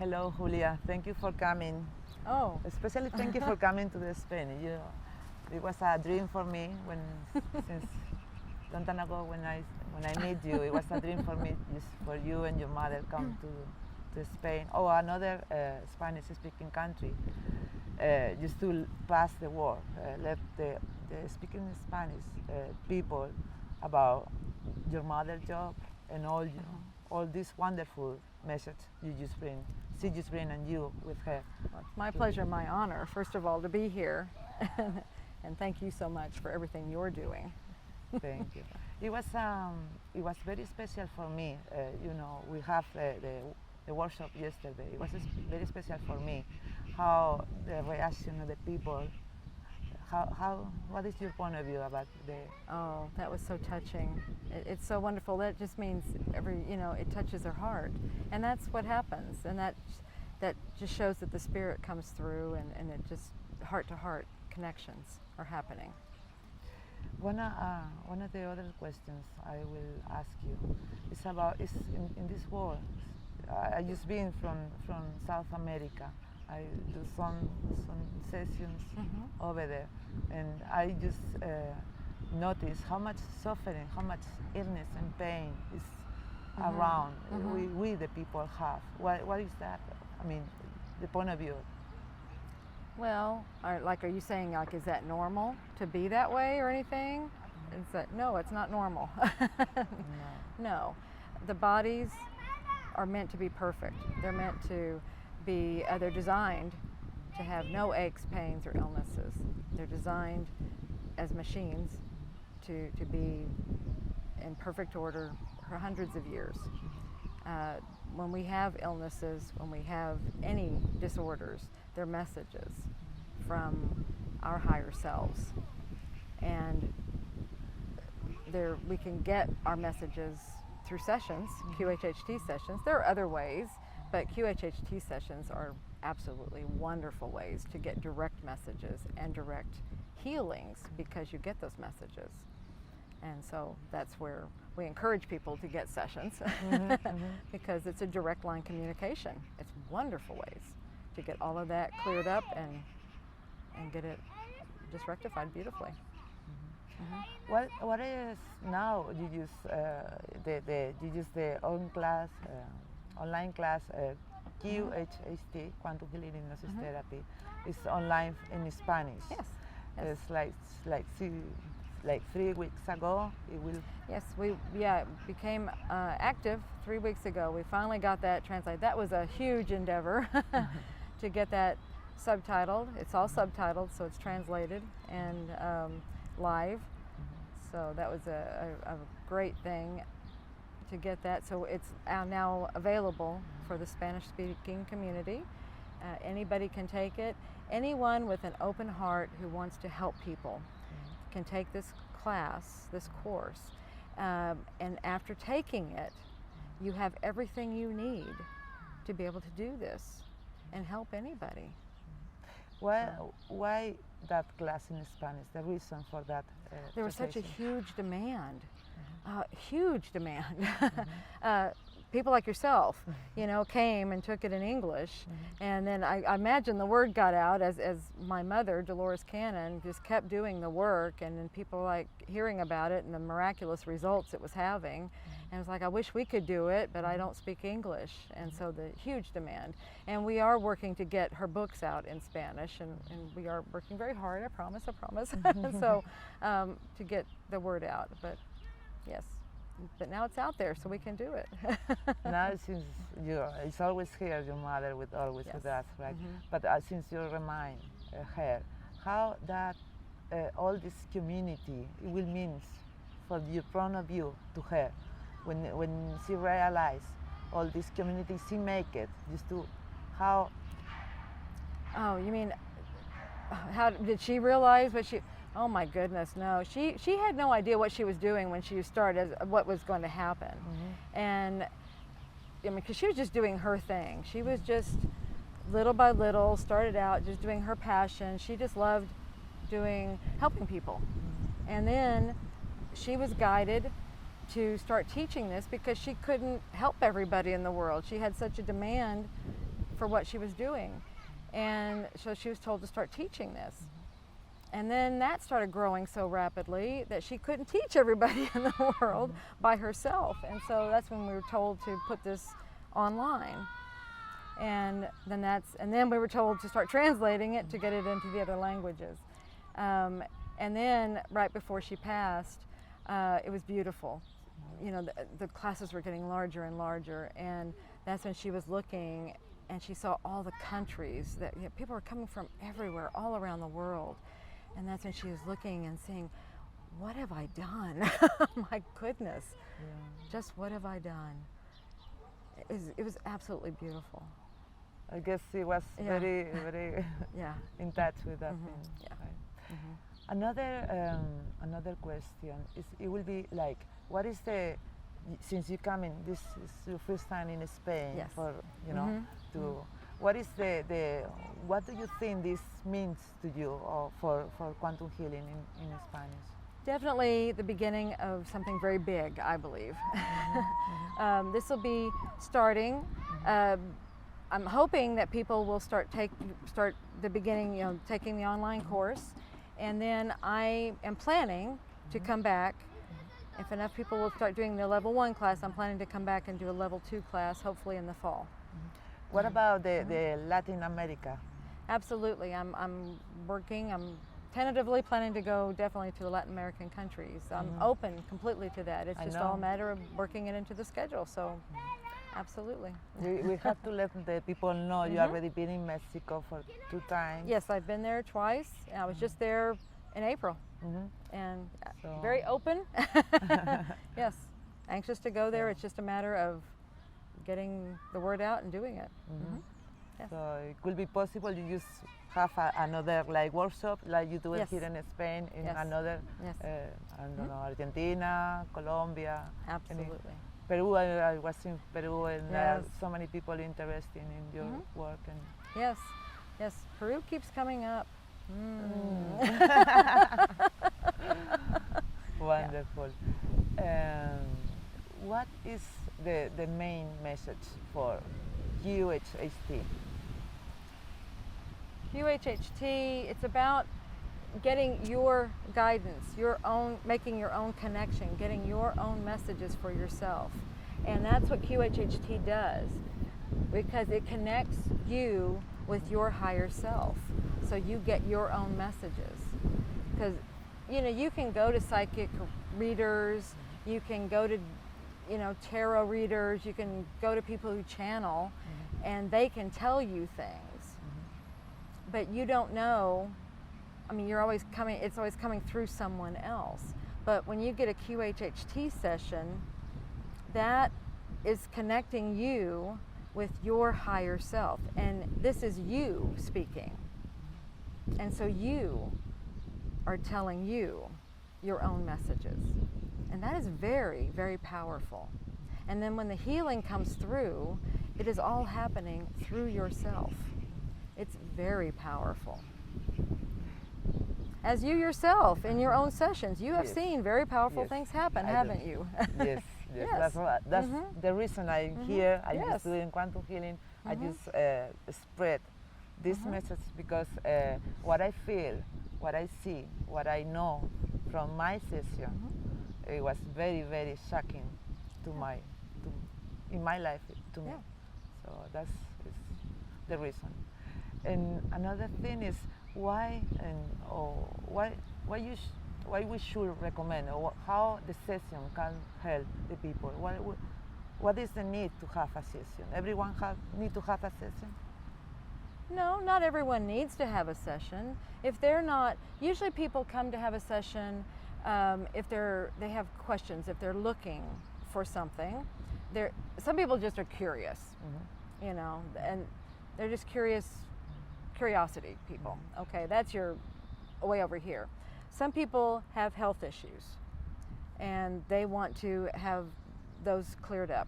Hello, Julia. Thank you for coming. Oh. Especially thank you for coming to the Spain. It was a dream for me since long time ago when I met you. It was a dream for me, just for you and your mother come to Spain or another Spanish-speaking country, just to pass the word, let the speaking Spanish people about your mother job and all this wonderful message she just bring and you with her. Well, it's my pleasure, my honor, first of all, to be here. And thank you so much for everything you're doing. Thank you. It was very special for me. We have the workshop yesterday. It was very special for me. How the reaction of the people. What is your point of view about the? Oh, that was so touching. It's so wonderful. That just means it touches their heart, and that's what happens. And that just shows that the spirit comes through, and it just heart-to-heart connections are happening. One of the other questions I will ask you is about in this world. I just been from South America. I do some sessions over there, and I just notice how much suffering, how much illness and pain is around. We the people have. What is that? I mean, the point of view. Well, are you saying, is that normal to be that way or anything? No, it's not normal. No. The bodies are meant to be perfect. They're meant to be, they're designed to have no aches, pains, or illnesses. They're designed as machines to be in perfect order for hundreds of years. When we have illnesses, when we have any disorders, they're messages from our higher selves. And we can get our messages through sessions, QHHT sessions. There are other ways, but QHHT sessions are absolutely wonderful ways to get direct messages and direct healings because you get those messages. And so that's where we encourage people to get sessions because it's a direct line communication. It's wonderful ways to get all of that cleared up and get it just rectified beautifully. What is now? You use the online class QHHT, Quantum Healing Hipnosis Therapy. It's online in Spanish. Yes. It's like 3 weeks ago. It will. Yes, it became active 3 weeks ago. We finally got that translated. That was a huge endeavor to get that subtitled. It's all subtitled, so it's translated and live. So that was a great thing to get that. So it's now available for the Spanish-speaking community. Anybody can take it. Anyone with an open heart who wants to help people can take this class, this course, and after taking it, you have everything you need to be able to do this and help anybody. Why that class in Spanish? The reason for that? There was such a huge demand, people like yourself, came and took it in English, and then I imagine the word got out as my mother, Dolores Cannon, just kept doing the work, and then people like hearing about it and the miraculous results it was having, and it was like, I wish we could do it, but I don't speak English, and so the huge demand. And we are working to get her books out in Spanish, and we are working very hard, I promise, so to get the word out, but yes. But now it's out there, so we can do it. Now, since it's always here, your mother with us, right? But since you remind her, how that all this community will mean for your point of view to her, when she realized all this community, she make it just to how. Oh, you mean how did she realize what she? Oh my goodness, no. She had no idea what she was doing when she started, what was going to happen. And because she was just doing her thing. She was just little by little, started out just doing her passion. She just loved helping people. And then she was guided to start teaching this because she couldn't help everybody in the world. She had such a demand for what she was doing. And so she was told to start teaching this. And then that started growing so rapidly that she couldn't teach everybody in the world by herself. And so that's when we were told to put this online. And then we were told to start translating it to get it into the other languages. And then right before she passed, it was beautiful. You know, the classes were getting larger and larger, and that's when she was looking and she saw all the countries that, you know, people were coming from everywhere, all around the world. And that's when she was looking and saying, what have I done? My goodness, just what have I done? It was absolutely beautiful. I guess he was very, very in touch with that thing. Yeah. Right? Another question is, it will be like, what is the, since you come in, this is your first time in Spain for, you know, what is what do you think this means to you, or for quantum healing in Spanish? Definitely the beginning of something very big, I believe. This will be starting. I'm hoping that people will start the beginning, you know, taking the online course, and then I am planning to come back. If enough people will start doing the level 1 class, I'm planning to come back and do a level 2 class, hopefully in the fall. What about the Latin America? Absolutely, I'm tentatively planning to go definitely to the Latin American countries. I'm open completely to that. It's just all a matter of working it into the schedule, so absolutely. We have to let the people know you already been in Mexico for 2 times. Yes, I've been there twice. I was just there in April, and so very open. Yes, anxious to go there. It's just a matter of getting the word out and doing it. Yes. So it could be possible you just have another like workshop like you do it here in Spain, in another, I don't know, Argentina, Colombia. Absolutely. Peru, I was in Peru, and there are so many people interested in your work. And yes, Peru keeps coming up. Wonderful. What is the main message for QHHT? QHHT, it's about getting your guidance, making your own connection, getting your own messages for yourself. And that's what QHHT does, because it connects you with your higher self. So you get your own messages. Because, you know, you can go to psychic readers, you can go to, you know, tarot readers, you can go to people who channel, and they can tell you things. But you don't know, I mean, it's always coming through someone else. But when you get a QHHT session, that is connecting you with your higher self. And this is you speaking. And so you are telling you your own messages. And that is very, very powerful. And then when the healing comes through, it is all happening through yourself. It's very powerful. As you yourself, in your own sessions, you have seen very powerful things happen, haven't you? Yes. That's the reason I'm here. I just doing quantum healing. I just spread this message because what I feel, what I see, what I know from my session, it was very, very shocking in my life to me. So that's the reason. And another thing is why we should recommend, or how the session can help the people. What is the need to have a session? Everyone need to have a session? No, not everyone needs to have a session. If they're not, usually people come to have a session if they have questions, if they're looking for something. Some people just are curious, you know, and they're just curiosity people. Okay, that's your way over here. Some people have health issues and they want to have those cleared up.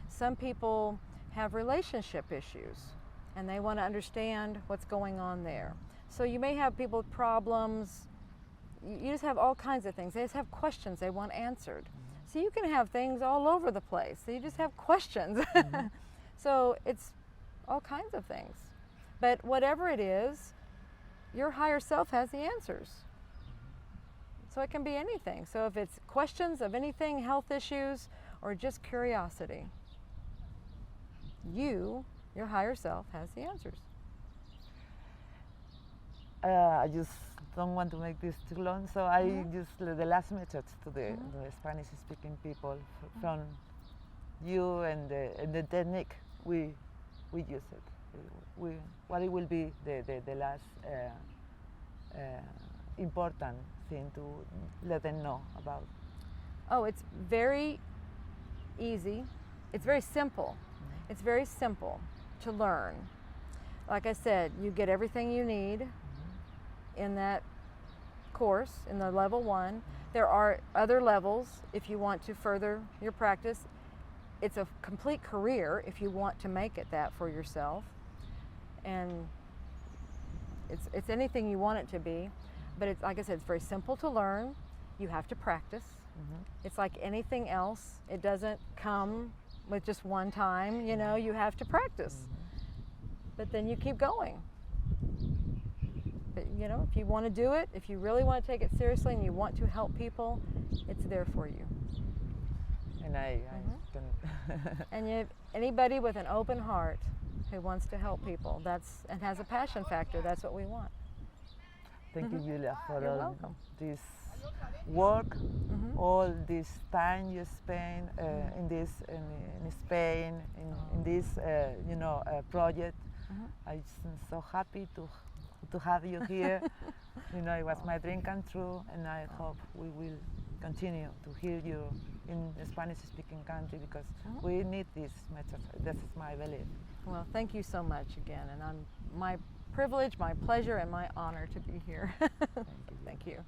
Some people have relationship issues and they want to understand what's going on there. So you may have people with problems. You just have all kinds of things. They just have questions they want answered. So you can have things all over the place. So you just have questions. So it's all kinds of things. But whatever it is, your higher self has the answers. So it can be anything. So if it's questions of anything, health issues, or just curiosity, your higher self has the answers. I just don't want to make this too long, so I use the last message to the Spanish-speaking people from you and the technique we use it. What it will be the last important thing to let them know about? Oh, it's very easy. It's very simple. It's very simple to learn. Like I said, you get everything you need in that course, in the level 1. There are other levels if you want to further your practice. It's a complete career if you want to make it that for yourself. And it's anything you want it to be. But it's, like I said, it's very simple to learn. You have to practice. It's like anything else. It doesn't come with just one time, you know, you have to practice. But then you keep going. But, you know, if you want to do it, if you really want to take it seriously and you want to help people, it's there for you. And I can and anybody with an open heart who wants to help people, and has a passion factor, that's what we want. Thank you, Julia, for You're all welcome. this work, all this time you spend in Spain, in this project. I'm so happy to have you here. You know, it was my dream come true, and I hope we will continue to hear you in the Spanish-speaking country, because we need this message. This is my belief. Well, thank you so much again, and my privilege, my pleasure, and my honor to be here. Thank you. Thank you.